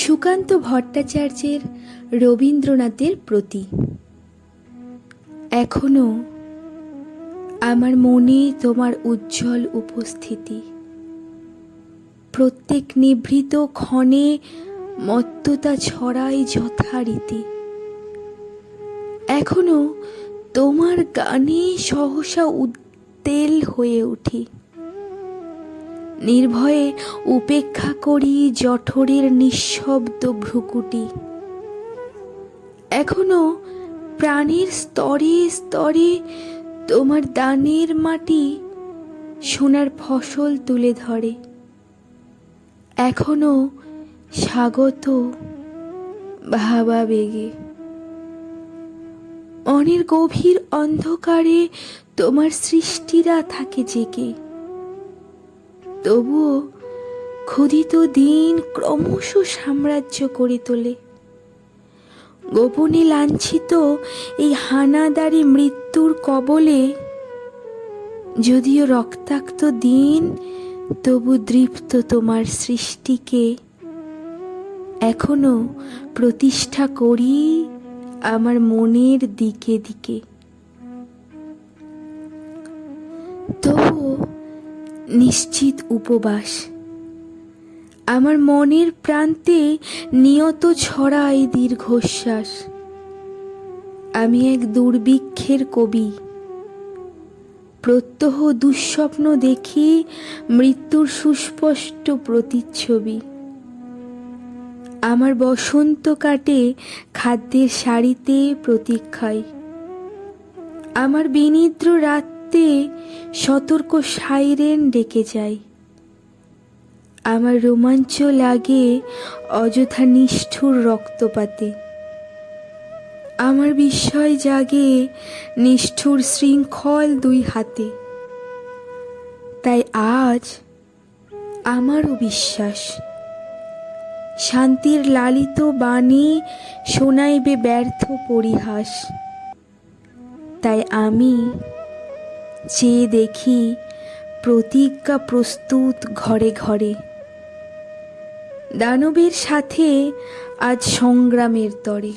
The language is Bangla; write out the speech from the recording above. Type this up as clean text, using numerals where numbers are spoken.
সুকান্ত ভট্টাচার্যের রবীন্দ্রনাথের প্রতি। এখনো আমার মনে তোমার উজ্জ্বল উপস্থিতি, প্রত্যেক নিভৃত ক্ষণে মত্ততা ছড়ায় যথারীতি। এখনো তোমার গানে সহসা উদ্বেল হয়ে উঠি, নির্ভয়ে উপেক্ষা করি জঠরের নিঃশব্দ ভ্রুকুটি। এখনো প্রাণের স্তরে স্তরে তোমার দানের মাটি সোনার ফসল তুলে ধরে। এখনো স্বাগত ভাবাবেগে, অনের গভীর অন্ধকারে তোমার সৃষ্টিরা থাকে জেগে। তবুও ক্ষুধিত দিন ক্রমশ সাম্রাজ্য করে তোলে। গোপনে লাঞ্ছিত এই হানাদারি মৃত্যুর কবলে, যদিও রক্তাক্ত দিন তবু দৃপ্ত তোমার সৃষ্টিকে এখনো প্রতিষ্ঠা করি আমার মনের দিকে দিকে। তবু নিশ্চিত উপবাস আমার মনের প্রান্তে নিয়ত ছড়ায় দীর্ঘশ্বাস। আমি এক দুর্ভিক্ষের কবি, প্রত্যহ দুঃস্বপ্ন দেখি মৃত্যুর সুস্পষ্ট প্রতিচ্ছবি। আমার বসন্ত কাটে খাদ্যের সারিতে প্রতীক্ষায়। আমার বিনিদ্র রাতে সতর্ক সাইরেন ডেকে যায়। আমার রোমাঞ্চ লাগে অযথা নিষ্ঠুর রক্তপাতে। আমার বিস্ময় জাগে নিষ্ঠুর শৃঙ্খল দুই হাতে। তাই আজ আমারও বিশ্বাস, শান্তির লালিত বাণী শোনাইবে ব্যর্থ পরিহাস। তাই আমি চেয়ে দেখি প্রতিজ্ঞা প্রস্তুত ঘরে ঘরে। দানবের সাথে আজ সংগ্রামের তরে।